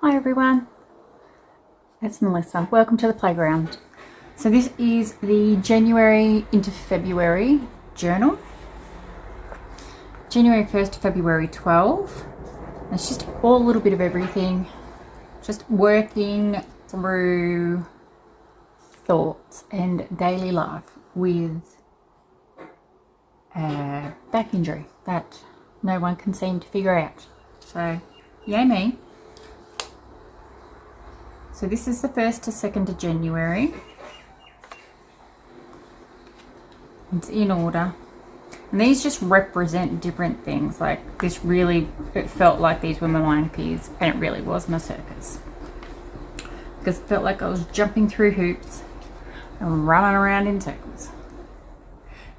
Hi everyone, it's Melissa. Welcome to the playground. So this is the January into February journal. January 1st to February 12. It's just all a little bit of everything. Just working through thoughts and daily life with a back injury that no one can seem to figure out. So, yay me. So this is the 1st to 2nd of January. It's in order. And these just represent different things. Like this really, it felt like these were my monkeys, and it really was my circus. Because it felt like I was jumping through hoops and running around in circles.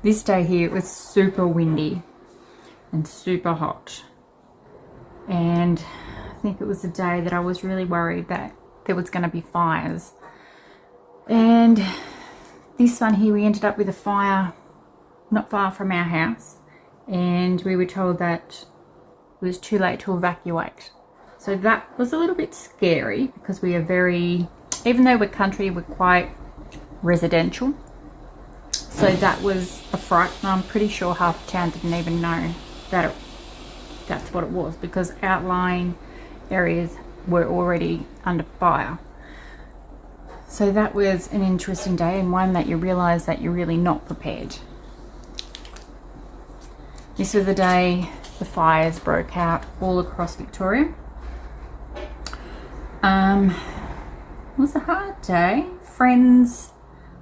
This day here, it was super windy and super hot. And I think it was the day that I was really worried that there was going to be fires. And this one here, we ended up with a fire not far from our house, and we were told that it was too late to evacuate. So that was a little bit scary because we are very, even though we're country, we're quite residential. So that was a fright, and I'm pretty sure half the town didn't even know that that's what it was, because outlying areas were already under fire. So that was an interesting day, and one that you realise that you're really not prepared. This was the day the fires broke out all across Victoria. It was a hard day. Friends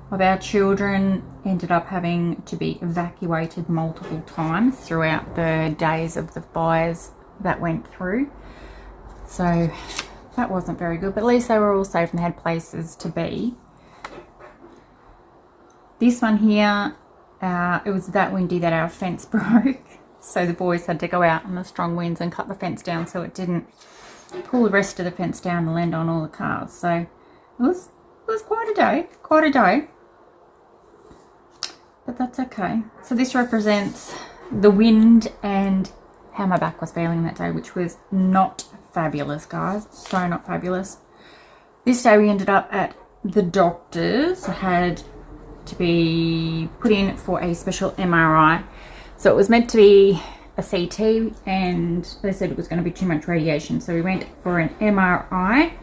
of our children ended up having to be evacuated multiple times throughout the days of the fires that went through. So that wasn't very good, but at least they were all safe and had places to be. This one here, it was that windy that our fence broke. So the boys had to go out in the strong winds and cut the fence down so it didn't pull the rest of the fence down and land on all the cars. So it was quite a day. But that's okay. So this represents the wind and how my back was feeling that day, which was not fabulous, guys. So not fabulous. This day we ended up at the doctor's. I had to be put in for a special MRI. So it was meant to be a CT, and they said it was going to be too much radiation. So we went for an MRI,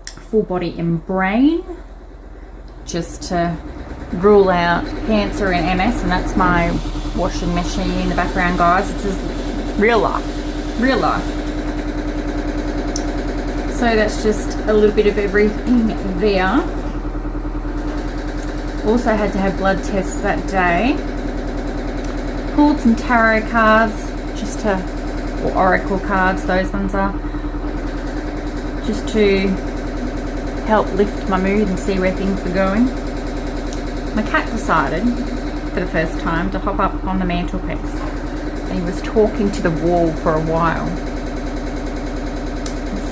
full body and brain, just to rule out cancer and MS. And that's my washing machine in the background, guys. It's just real life. So that's just a little bit of everything there. Also had to have blood tests that day. Pulled some tarot cards, or oracle cards, those ones are, just to help lift my mood and see where things were going. My cat decided, for the first time, to hop up on the mantelpiece. And he was talking to the wall for a while.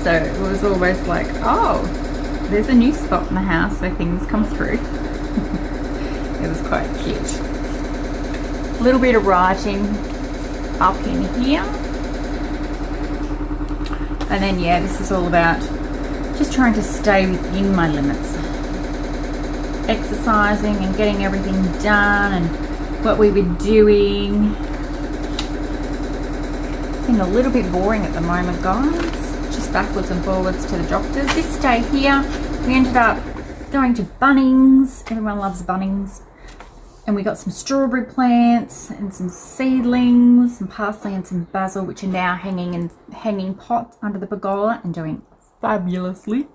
So it was almost like, oh, there's a new spot in the house where things come through. It was quite cute. A little bit of writing up in here. And then, yeah, this is all about just trying to stay within my limits. Exercising and getting everything done and what we were doing. It's been a little bit boring at the moment, guys. Just backwards and forwards to the doctors. This day here, we ended up going to Bunnings. Everyone loves Bunnings. And we got some strawberry plants and some seedlings, some parsley and some basil, which are now hanging in hanging pots under the pergola and doing fabulously.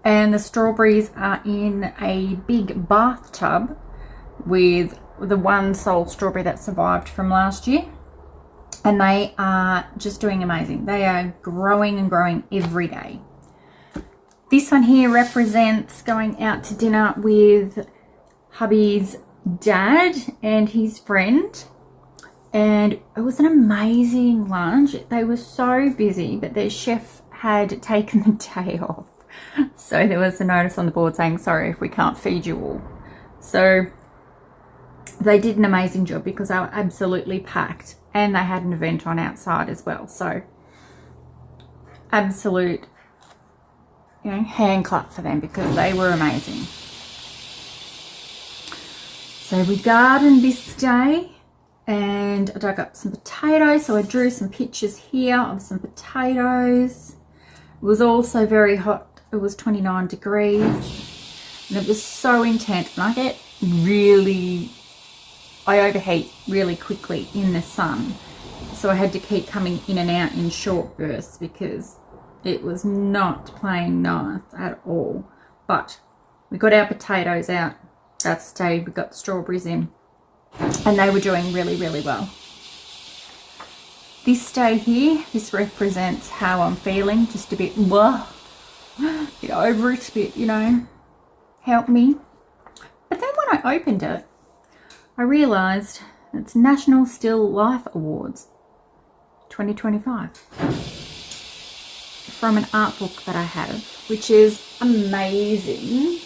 And the strawberries are in a big bathtub with the one sole strawberry that survived from last year. And they are just doing amazing. They are growing and growing every day. This one here represents going out to dinner with hubby's dad and his friend. And it was an amazing lunch. They were so busy, but their chef had taken the day off. So there was a notice on the board saying, sorry if we can't feed you all. So they did an amazing job because they were absolutely packed, and they had an event on outside as well. So absolute you know, hand clap for them because they were amazing. So we gardened this day and I dug up some potatoes. So I drew some pictures here of some potatoes. It was also very hot. It was 29 degrees and it was so intense. And I overheat really quickly in the sun. So I had to keep coming in and out in short bursts because it was not playing nice at all. But we got our potatoes out that stage. We got the strawberries in and they were doing really, really well. This day here, this represents how I'm feeling. Just a bit, get over it, a bit, you know, help me. But then when I opened it, I realised it's National Still Life Awards 2025 from an art book that I have, which is amazing.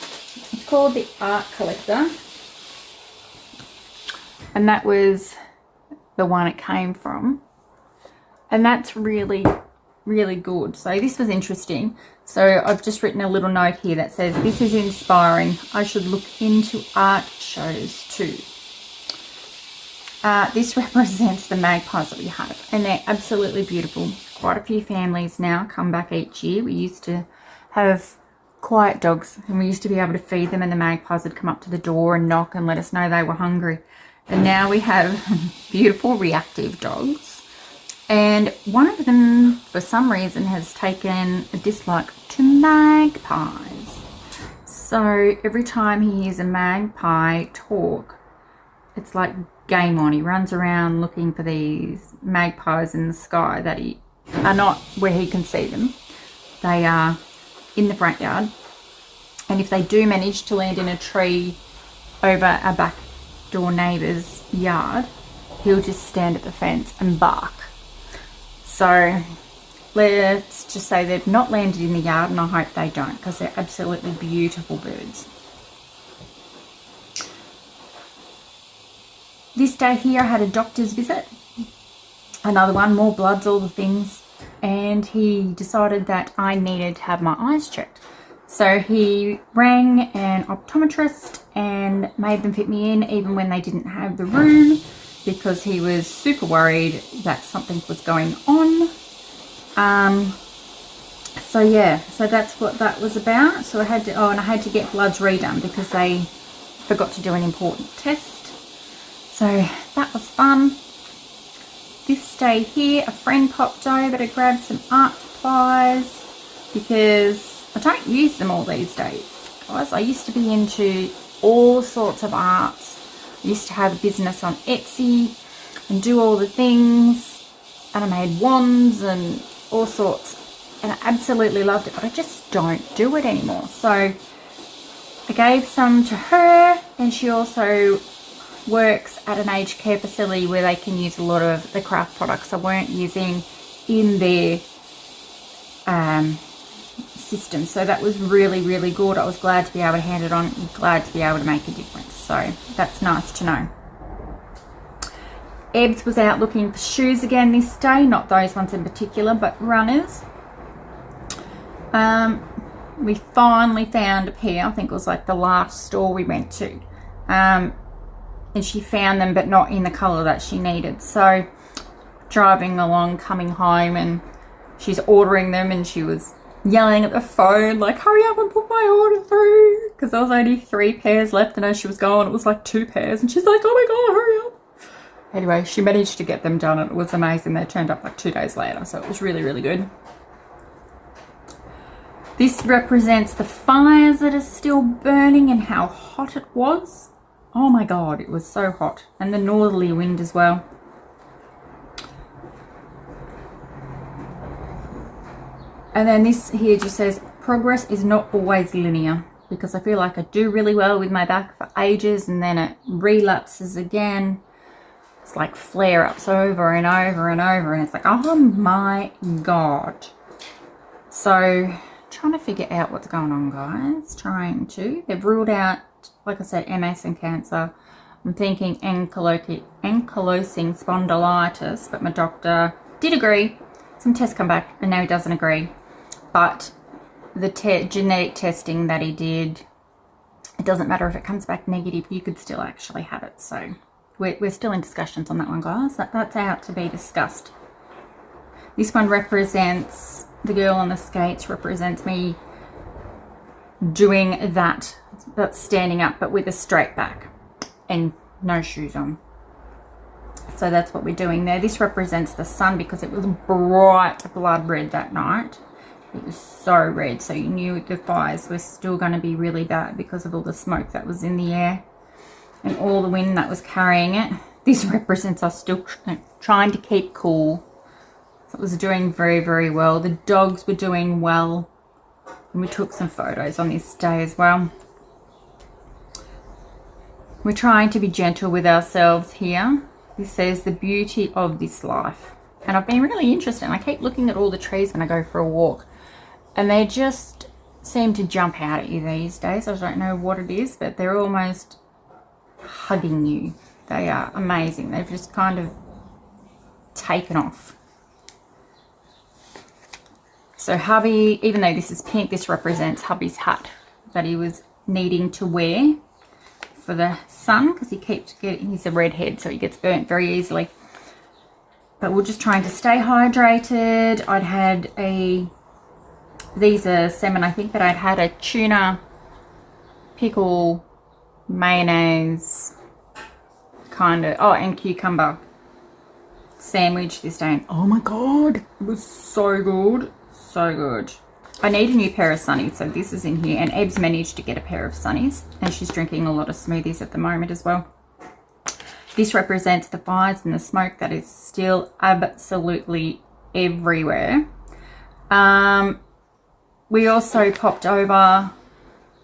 It's called The Art Collector, and that was the one it came from, and that's really, really good. So this was interesting. So I've just written a little note here that says, this is inspiring. I should look into art shows too. This represents the magpies that we have, and they're absolutely beautiful. Quite a few families now come back each year. We used to have quiet dogs and we used to be able to feed them, and the magpies would come up to the door and knock and let us know they were hungry. And now we have beautiful reactive dogs, and one of them for some reason has taken a dislike to magpies. So every time he hears a magpie talk, it's like game on. He runs around looking for these magpies in the sky that are not where he can see them. They are in the front yard, and if they do manage to land in a tree over a back door neighbour's yard, he'll just stand at the fence and bark. So let's just say they've not landed in the yard, and I hope they don't, because they're absolutely beautiful birds. This day here I had a doctor's visit, another one, more bloods, all the things, and he decided that I needed to have my eyes checked. So he rang an optometrist and made them fit me in even when they didn't have the room, because he was super worried that something was going on. So yeah, so that's what that was about. So I had to, and I had to get bloods redone because they forgot to do an important test. So that was fun. This day here, a friend popped over to grab some art supplies because I don't use them all these days, guys. I used to be into all sorts of arts. I used to have a business on Etsy and do all the things, and I made wands and all sorts, and I absolutely loved it, but I just don't do it anymore. So I gave some to her, and she also works at an aged care facility where they can use a lot of the craft products I weren't using in their system. So that was really, really good. I was glad to be able to hand it on, glad to be able to make a difference. So that's nice to know. Ebbs was out looking for shoes again this day, not those ones in particular, but runners. We finally found a pair. I think it was like the last store we went to. And she found them, but not in the colour that she needed. So driving along, coming home, and she's ordering them, and she was yelling at the phone like, hurry up and put my order through, because there was only 3 pairs left, and as she was going it was like 2 pairs, and she's like, oh my god, hurry up. Anyway, she managed to get them done, and it was amazing. They turned up like 2 days later, so it was really, really good. This represents the fires that are still burning and how hot it was. Oh my god, it was so hot, and the northerly wind as well. And then this here just says, progress is not always linear, because I feel like I do really well with my back for ages, and then it relapses again. It's like flare-ups over and over and over, and it's like, oh my god. So trying to figure out what's going on, guys. They've ruled out, like I said, MS and cancer. I'm thinking ankylosing spondylitis, but my doctor did agree. Some tests come back and now he doesn't agree. But the genetic testing that he did, it doesn't matter if it comes back negative, you could still actually have it. So we're still in discussions on that one, guys. That's out to be discussed. This one represents, the girl on the skates represents me doing that. That's standing up, but with a straight back and no shoes on. So that's what we're doing there. This represents the sun because it was bright blood red that night. It was so red, so you knew the fires were still going to be really bad because of all the smoke that was in the air and all the wind that was carrying it. This represents us still trying to keep cool. So it was doing very, very well. The dogs were doing well. And we took some photos on this day as well. We're trying to be gentle with ourselves here. This says the beauty of this life. And I've been really interested. I keep looking at all the trees when I go for a walk. And they just seem to jump out at you these days. I don't know what it is, but they're almost hugging you. They are amazing. They've just kind of taken off. So hubby, even though this is pink, this represents hubby's hat that he was needing to wear for the sun because he keeps getting, he's a redhead, so he gets burnt very easily. But we're just trying to stay hydrated. I'd had these are salmon, I think, but I'd had a tuna, pickle, mayonnaise, kind of, and cucumber sandwich this day. And oh my God, it was so good. So good. I need a new pair of sunnies, so this is in here. And Eb's managed to get a pair of sunnies, and she's drinking a lot of smoothies at the moment as well. This represents the fires and the smoke that is still absolutely everywhere. We also popped over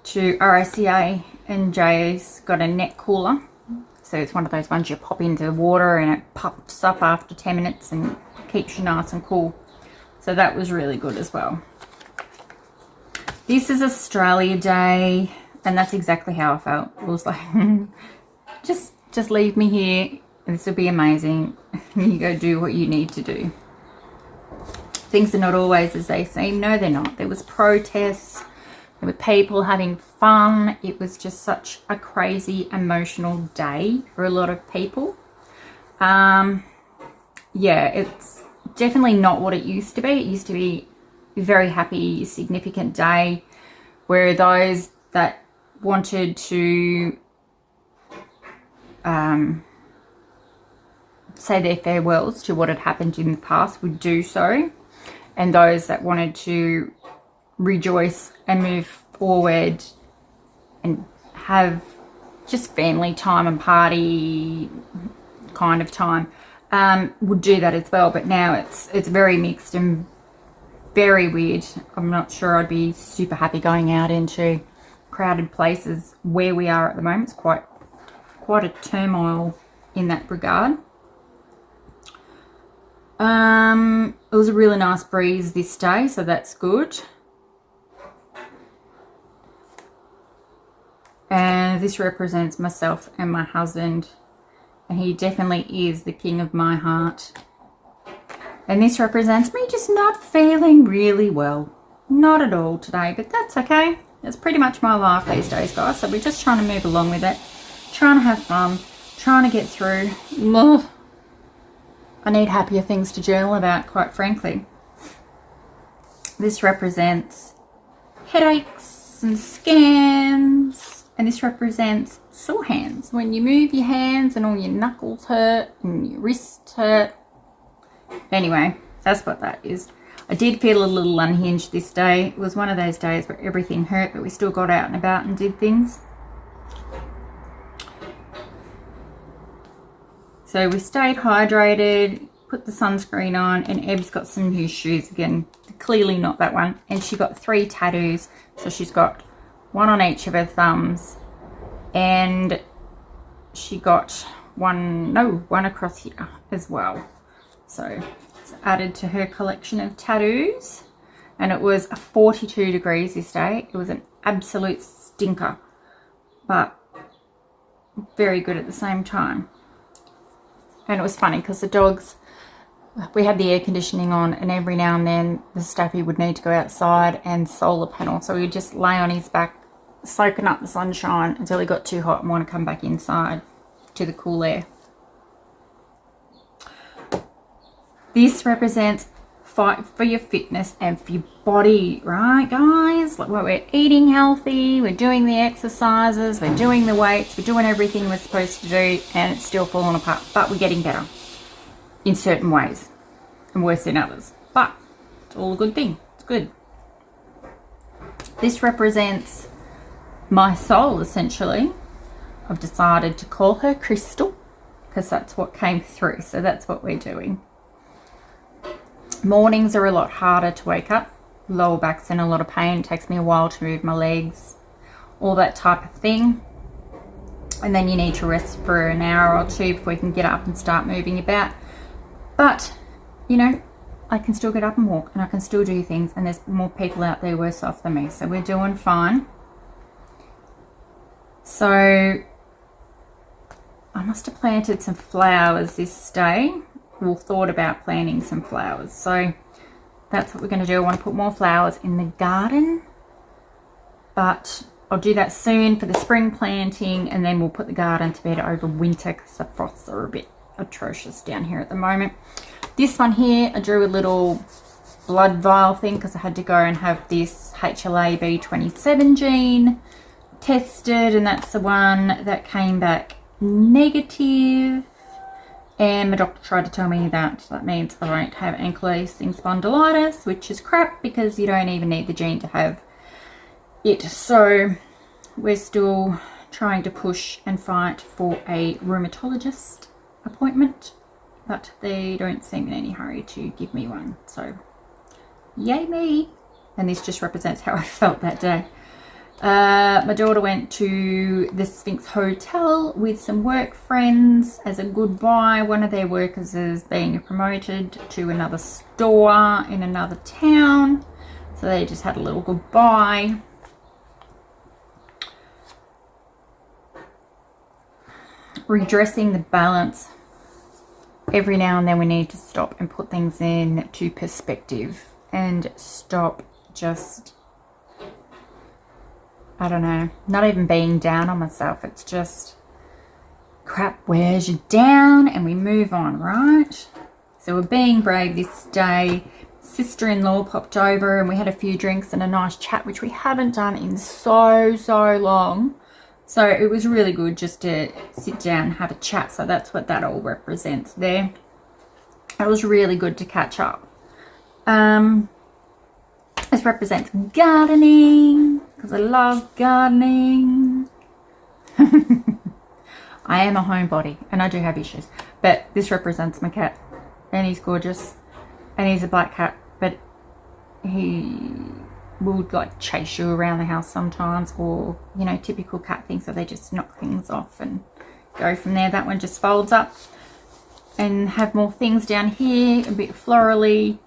to RACA, and Jay's got a net cooler. So it's one of those ones you pop into the water and it pops up after 10 minutes and keeps you nice and cool. So that was really good as well. This is Australia Day, and that's exactly how I felt. It was like, just leave me here. This will be amazing. You go do what you need to do. Things are not always as they seem. No, they're not. There was protests. There were people having fun. It was just such a crazy, emotional day for a lot of people. Yeah, it's definitely not what it used to be. It used to be a very happy, significant day where those that wanted to say their farewells to what had happened in the past would do so, and those that wanted to rejoice and move forward and have just family time and party kind of time would do that as well. But now it's very mixed and very weird. I'm not sure I'd be super happy going out into crowded places where we are at the moment. It's quite a turmoil in that regard. It was a really nice breeze this day, so that's good. And this represents myself and my husband, and he definitely is the king of my heart. And this represents me just not feeling really well. Not at all today, but that's okay. It's pretty much my life these days, guys. So we're just trying to move along with it. Trying to have fun. Trying to get through. Ugh. I need happier things to journal about, quite frankly. This represents headaches and scans. And this represents sore hands. When you move your hands and all your knuckles hurt and your wrists hurt. Anyway, that's what that is. I did feel a little unhinged this day. It was one of those days where everything hurt, but we still got out and about and did things. So we stayed hydrated, put the sunscreen on, and Eb's got some new shoes again. Clearly not that one. And she got 3 tattoos. So she's got one on each of her thumbs. And she got one across here as well. So it's added to her collection of tattoos. And it was 42 degrees this day. It was an absolute stinker, but very good at the same time. And it was funny because the dogs we had the air conditioning on, and every now and then the Staffy would need to go outside and solar panel. So we'd just lay on his back, soaking up the sunshine until he got too hot and want to come back inside to the cool air. This represents fight for your fitness and for your body, right, guys? Like, we're eating healthy, we're doing the exercises, we're doing the weights, we're doing everything we're supposed to do, and it's still falling apart. But we're getting better in certain ways and worse in others. But it's all a good thing. It's good. This represents my soul, essentially. I've decided to call her Crystal because that's what came through. So that's what we're doing. Mornings are a lot harder to wake up. Lower back's in a lot of pain. It takes me a while to move my legs, all that type of thing. And then you need to rest for an hour or two before you can get up and start moving about. But, you know, I can still get up and walk, and I can still do things, and there's more people out there worse off than me. So we're doing fine. So I must have planted some flowers this day. Or thought about planting some flowers. So that's what we're going to do. I want to put more flowers in the garden. But I'll do that soon for the spring planting, and then we'll put the garden to bed over winter because the frosts are a bit atrocious down here at the moment. This one here, I drew a little blood vial thing because I had to go and have this HLA-B27 gene tested, and that's the one that came back negative. And my doctor tried to tell me that means I won't have ankylosing spondylitis, which is crap because you don't even need the gene to have it. So we're still trying to push and fight for a rheumatologist appointment, but they don't seem in any hurry to give me one. So yay me. And this just represents how I felt that day. My daughter went to the Sphinx Hotel with some work friends as a goodbye. One of their workers is being promoted to another store in another town, so they just had a little goodbye. Redressing the balance. Every now and then we need to stop and put things into perspective and stop just, I don't know, not even being down on myself. It's just, crap wears you down and we move on, right? So we're being brave this day. Sister-in-law popped over and we had a few drinks and a nice chat, which we haven't done in so long. So it was really good just to sit down and have a chat. So that's what that all represents there. It was really good to catch up. This represents gardening, because I love gardening. I am a homebody and I do have issues, but this represents my cat, and he's gorgeous, and he's a black cat, but he will like chase you around the house sometimes, or, you know, typical cat things, so they just knock things off and go from there. That one just folds up and have more things down here, a bit florally.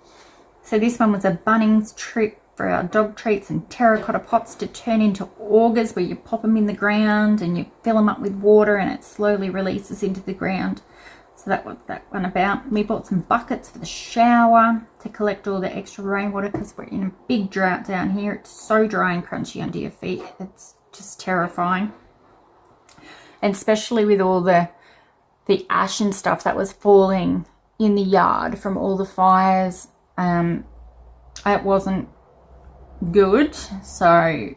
So this one was a Bunnings trip for our dog treats and terracotta pots to turn into augers, where you pop them in the ground and you fill them up with water and it slowly releases into the ground. So that was that one about. We bought some buckets for the shower to collect all the extra rainwater because we're in a big drought down here. It's so dry and crunchy under your feet. It's just terrifying. And especially with all the ash and stuff that was falling in the yard from all the fires. It wasn't good, so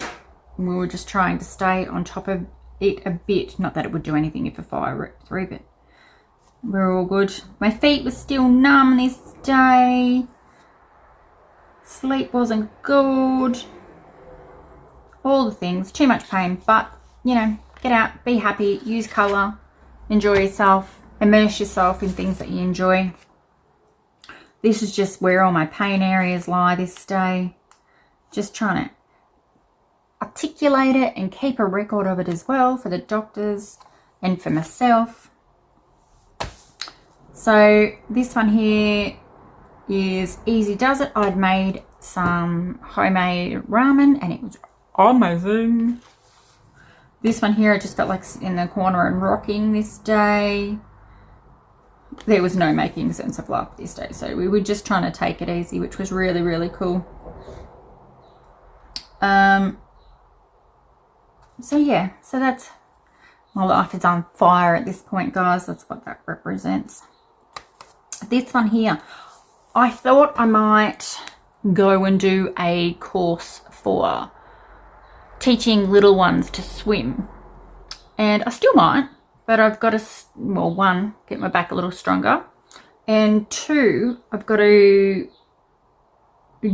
we were just trying to stay on top of it a bit. Not that it would do anything if a fire ripped through, but we're all good. My feet were still numb this day. Sleep wasn't good. All the things, too much pain, but, you know, get out, be happy, use colour, enjoy yourself, immerse yourself in things that you enjoy. This is just where all my pain areas lie this day. Just trying to articulate it and keep a record of it as well for the doctors and for myself. So this one here is Easy Does It. I'd made some homemade ramen and it was amazing. This one here, I just felt like sitting in the corner and rocking this day. there was no making sense of life this day. So we were just trying to take it easy, which was really, really cool. So yeah, so that's, my life is on fire at this point, guys. That's what that represents. This one here, I thought I might go and do a course for teaching little ones to swim. And I still might, but I've got to, well, one, get my back a little stronger. And two, I've got to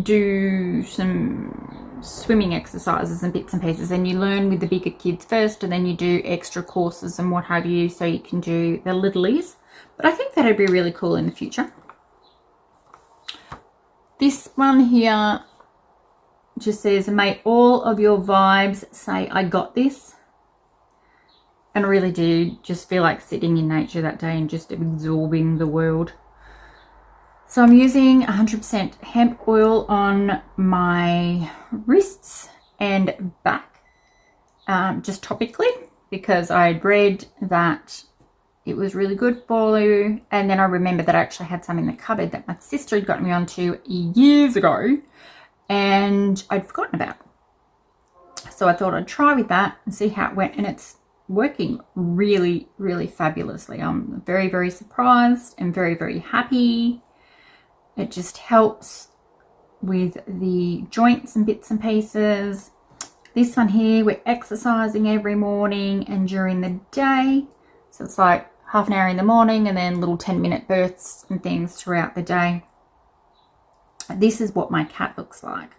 do some swimming exercises and bits and pieces. And you learn with the bigger kids first, and then you do extra courses and what have you, so you can do the littlies. But I think that'd be really cool in the future. This one here just says, may all of your vibes say, I got this. And I really do just feel like sitting in nature that day and just absorbing the world. So I'm using 100% hemp oil on my wrists and back, just topically, because I'd read that it was really good for you. And then I remembered that I actually had some in the cupboard that my sister had gotten me onto years ago and I'd forgotten about. So I thought I'd try with that and see how it went, and it's working really, really fabulously. I'm very, very surprised and very, very happy. It just helps with the joints and bits and pieces. This one here, we're exercising every morning and during the day. So it's like half an hour in the morning and then little 10-minute bursts and things throughout the day. This is what my cat looks like.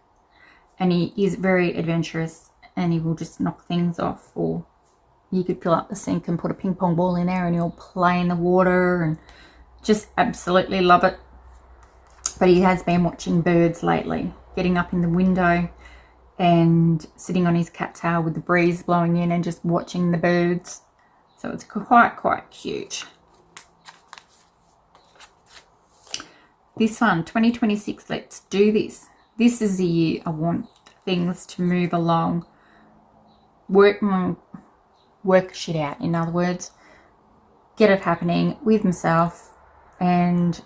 And he is very adventurous, and he will just knock things off. Or you could fill up the sink and put a ping pong ball in there and he'll play in the water, and just absolutely love it. But he has been watching birds lately, getting up in the window and sitting on his cat tail with the breeze blowing in and just watching the birds. So it's quite cute. This one, 2026, let's do this. This is the year I want things to move along. Work shit out, in other words. Get it happening with myself and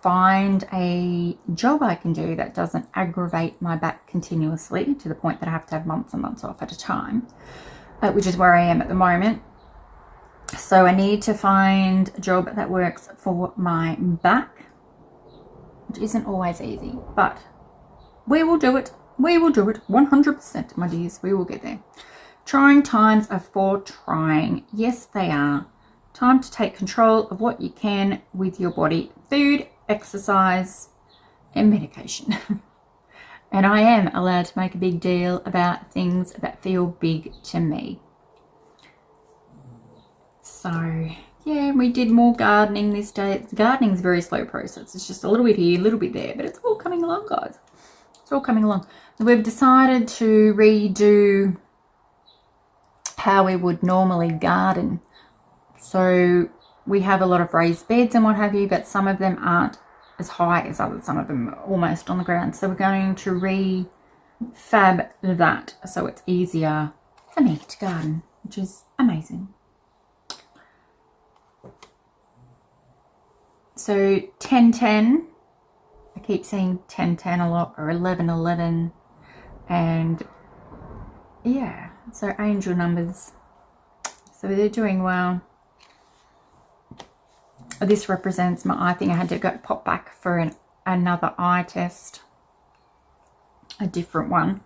find a job I can do that doesn't aggravate my back continuously to the point that I have to have months and months off at a time, which is where I am at the moment. So I need to find a job that works for my back, which isn't always easy, but we will do it. We will do it 100%, my dears. We will get there. Trying times are for trying. Yes, they are. Time to take control of what you can with your body. Food, exercise, and medication. And I am allowed to make a big deal about things that feel big to me. So, yeah, we did more gardening this day. Gardening is a very slow process. It's just a little bit here, a little bit there, but it's all coming along, guys. It's all coming along. So we've decided to redo how we would normally garden. So we have a lot of raised beds and what have you, but some of them aren't as high as others. Some of them are almost on the ground. So we're going to refab that so it's easier for me to garden, which is amazing. So 10-10, I keep saying 10-10 a lot, or 11-11, and yeah, so angel numbers. So they're doing well. This represents my eye thing. I had to go pop back for another eye test, a different one.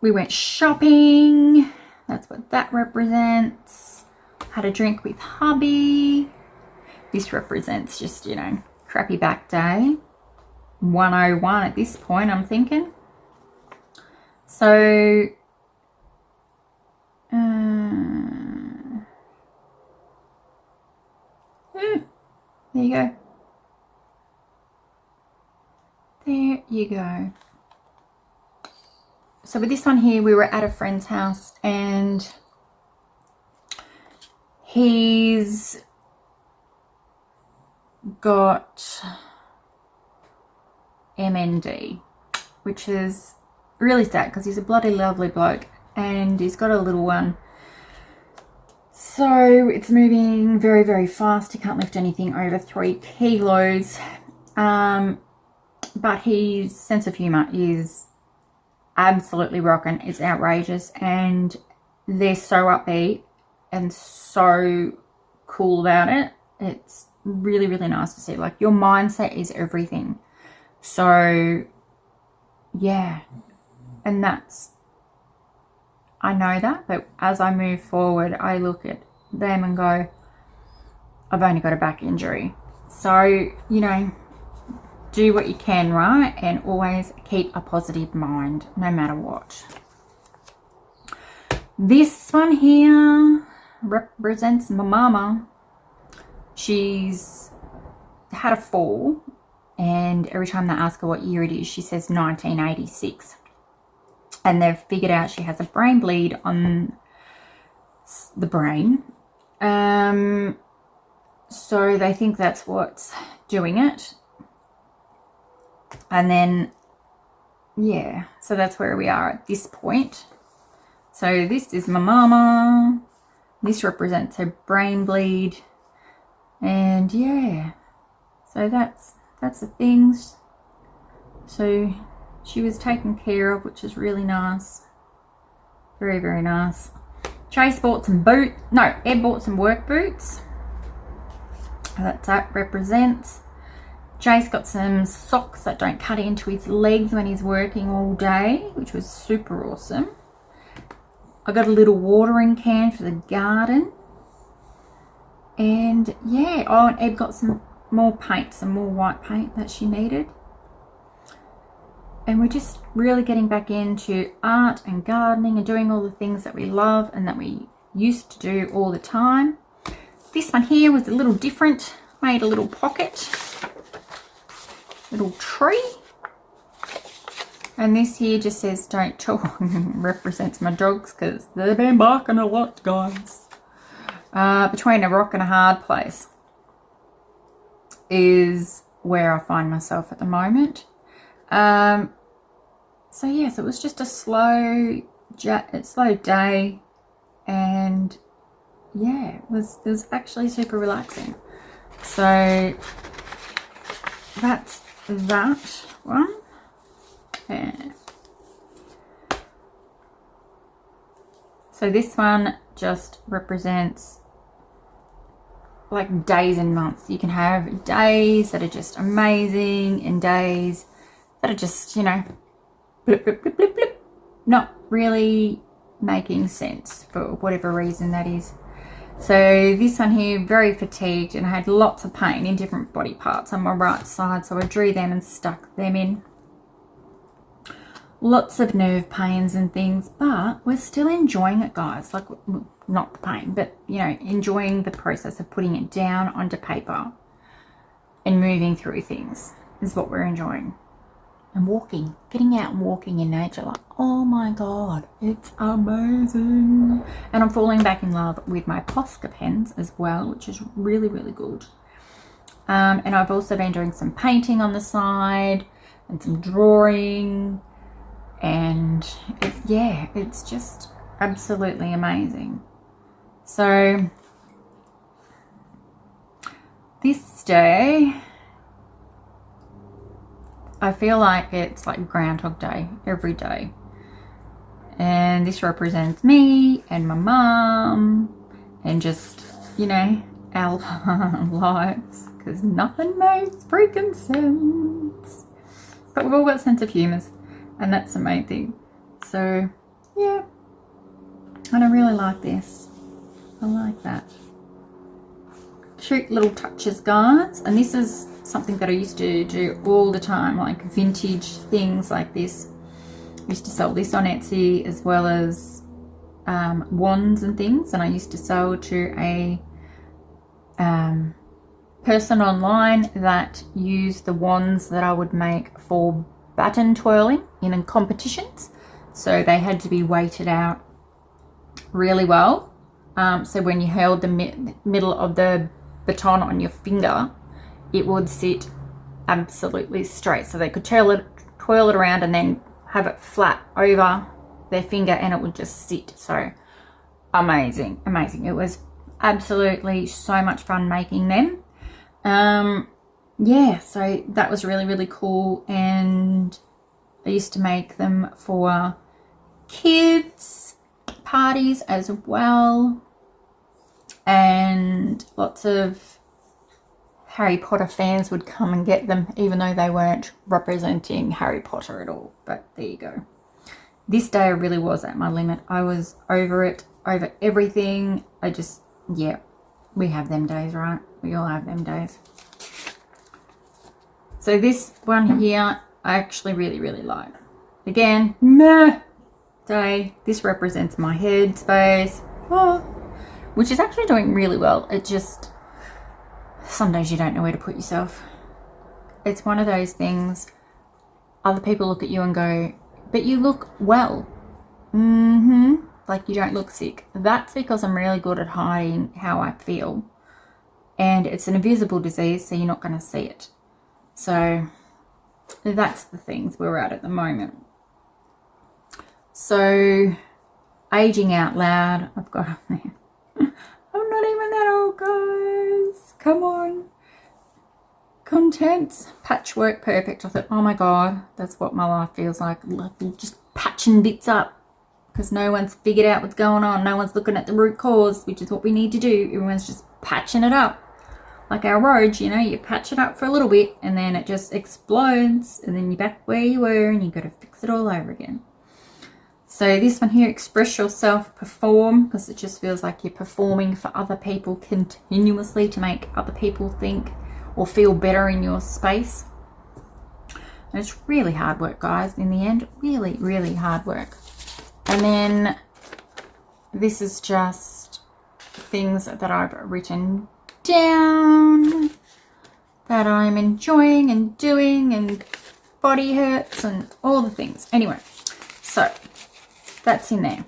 We went shopping. That's what that represents. Had a drink with hubby. This represents just, you know, crappy back day. 101 at this point, I'm thinking. So, there you go. There you go. So with this one here, we were at a friend's house and he's got MND, which is really sad because he's a bloody lovely bloke and he's got a little one. So it's moving very, very fast. He can't lift anything over 3 kilos. But his sense of humour is absolutely rocking. It's outrageous, and they're so upbeat and so cool about it. It's really, really nice to see. Like, your mindset is everything. So yeah, and that's, I know that, but as I move forward, I look at them and go, I've only got a back injury. So, you know, do what you can, right? And always keep a positive mind, no matter what. This one here represents my mama. She's had a fall, and every time they ask her what year it is, she says 1986. And they've figured out she has a brain bleed on the brain. So they think that's what's doing it. And then, yeah, so that's where we are at this point. So this is my mama. This represents her brain bleed. And yeah, so that's the things. So she was taken care of, which is really nice. Very, very nice. Chase bought some Ed bought some work boots. That represents. Chase got some socks that don't cut into his legs when he's working all day, which was super awesome. I got a little watering can for the garden. And yeah, oh, and Ed got some more paint, some more white paint that she needed. And we're just really getting back into art and gardening and doing all the things that we love and that we used to do all the time. This one here was a little different. Made a little pocket, little tree. And this here just says don't talk. Represents my dogs because they've been barking a lot, guys. Between a rock and a hard place is where I find myself at the moment. So yes, it was just a slow day, and yeah, it was actually super relaxing. So that's that one. Yeah. So this one just represents like days and months. You can have days that are just amazing and days that are just, you know, blip, blip, blip, blip, blip, not really making sense for whatever reason that is. So this one here, very fatigued, and I had lots of pain in different body parts on my right side, so I drew them and stuck them in. Lots of nerve pains and things, but we're still enjoying it, guys. Like, not the pain, but, you know, enjoying the process of putting it down onto paper and moving through things is what we're enjoying. And walking, getting out and walking in nature, like, oh my God, it's amazing. And I'm falling back in love with my Posca pens as well, which is really, really good. And I've also been doing some painting on the side and some drawing. And it's just absolutely amazing. So this day, I feel like it's like Groundhog Day every day. And this represents me and my mum and just, you know, our lives, because nothing makes freaking sense. But we've all got sense of humours, and that's the main thing. So yeah, and I really like this. I like that. Cute little touches, guys. And this is something that I used to do all the time, like vintage things like this. I used to sell this on Etsy, as well as wands and things, and I used to sell to a person online that used the wands that I would make for baton twirling in competitions. So they had to be weighted out really well, so when you held the middle of the baton on your finger, it would sit absolutely straight, so they could twirl it around and then have it flat over their finger, and it would just sit. So amazing. It was absolutely so much fun making them. Yeah, so that was really, really cool. And I used to make them for kids parties as well. And lots of Harry Potter fans would come and get them, even though they weren't representing Harry Potter at all. But there you go. This day I really was at my limit. I was over it, over everything. Yeah, we have them days, right? We all have them days. So this one here, I actually really, really like. Again, meh day. This represents my head space, which is actually doing really well. It just, some days you don't know where to put yourself. It's one of those things, other people look at you and go, but you look well. Like you don't look sick. That's because I'm really good at hiding how I feel. And it's an invisible disease, so you're not going to see it. So that's the things we're at the moment. So aging out loud, I've got up there. I'm not even that old, guys. Come on. Contents, patchwork perfect. I thought, oh my God, that's what my life feels like. Just patching bits up because no one's figured out what's going on. No one's looking at the root cause, which is what we need to do. Everyone's just patching it up. Like our roads, you know, you patch it up for a little bit and then it just explodes and then you're back where you were and you've got to fix it all over again. So this one here, express yourself, perform, because it just feels like you're performing for other people continuously to make other people think or feel better in your space. And it's really hard work, guys, in the end. Really, really hard work. And then this is just things that I've written down that I'm enjoying and doing, and body hurts and all the things. Anyway, so that's in there.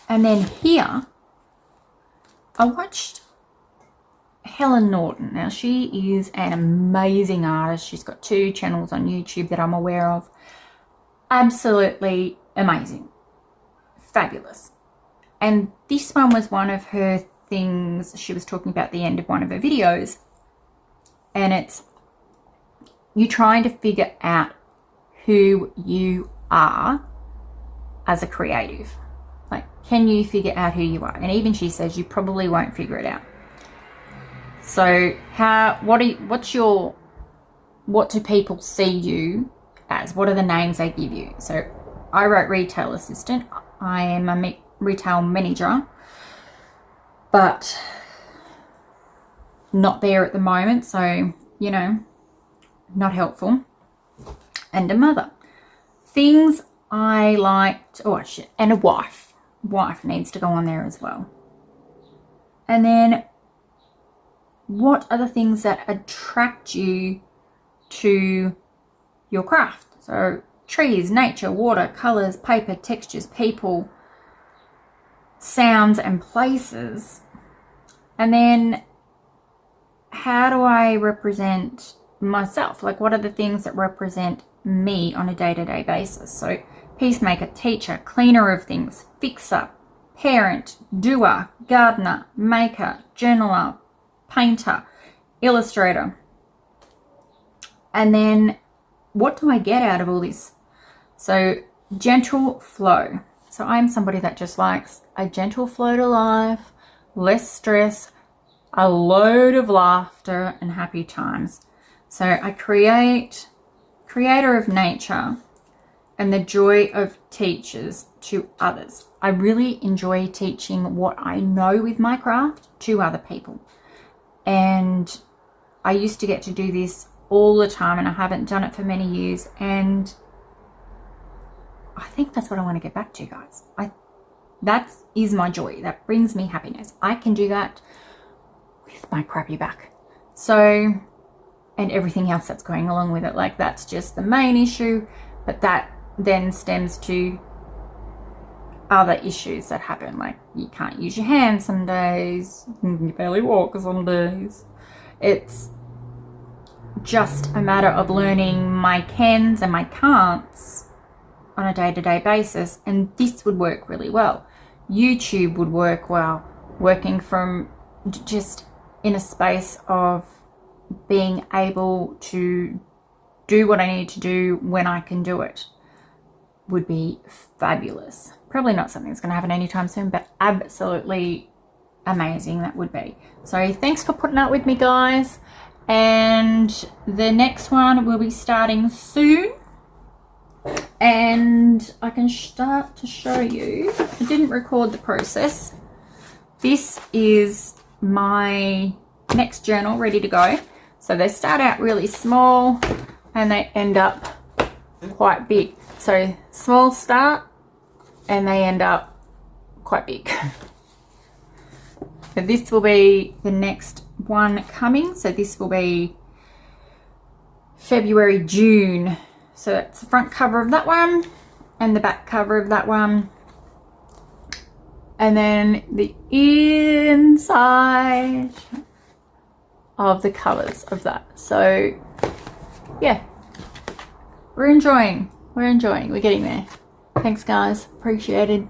And then here I watched Helen Norton. Now she is an amazing artist. She's got 2 channels on YouTube that I'm aware of. Absolutely amazing, fabulous. And this one was one of her things she was talking about at the end of one of her videos, and it's you trying to figure out who you are as a creative. Like, can you figure out who you are? And even she says you probably won't figure it out. So what do people see you as? What are the names they give you? So I wrote retail assistant. I am a retail manager, but not there at the moment, so, you know, not helpful. And a mother. Things I liked, oh shit, and a wife. Wife needs to go on there as well. And then what are the things that attract you to your craft? So trees, nature, water, colours, paper, textures, people, sounds and places. And then how do I represent myself? Like, what are the things that represent me on a day-to-day basis? So peacemaker, teacher, cleaner of things, fixer, parent, doer, gardener, maker, journaler, painter, illustrator. And then what do I get out of all this? So gentle flow. So I'm somebody that just likes a gentle flow to life, less stress, a load of laughter and happy times. So I creator of nature, and the joy of teachers to others. I really enjoy teaching what I know with my craft to other people. And I used to get to do this all the time, and I haven't done it for many years, and I think that's what I want to get back to, guys. That is my joy. That brings me happiness. I can do that with my crappy back. So, and everything else that's going along with it. Like, that's just the main issue, but that then stems to other issues that happen. Like, you can't use your hands some days, you barely walk some days. It's just a matter of learning my cans and my can'ts on a day-to-day basis, and this would work really well. YouTube would work well. Working from just in a space of being able to do what I need to do when I can do it would be fabulous. Probably not something that's going to happen anytime soon, but absolutely amazing that would be. So thanks for putting up with me, guys, and the next one will be starting soon, and I can start to show you. I didn't record the process. This is my next journal ready to go. So they start out really small and they end up quite big. So small start and they end up quite big. So this will be the next one coming. So this will be February, June. So that's the front cover of that one and the back cover of that one. And then the inside of the covers of that. So yeah, we're enjoying, we're getting there. Thanks guys, appreciated.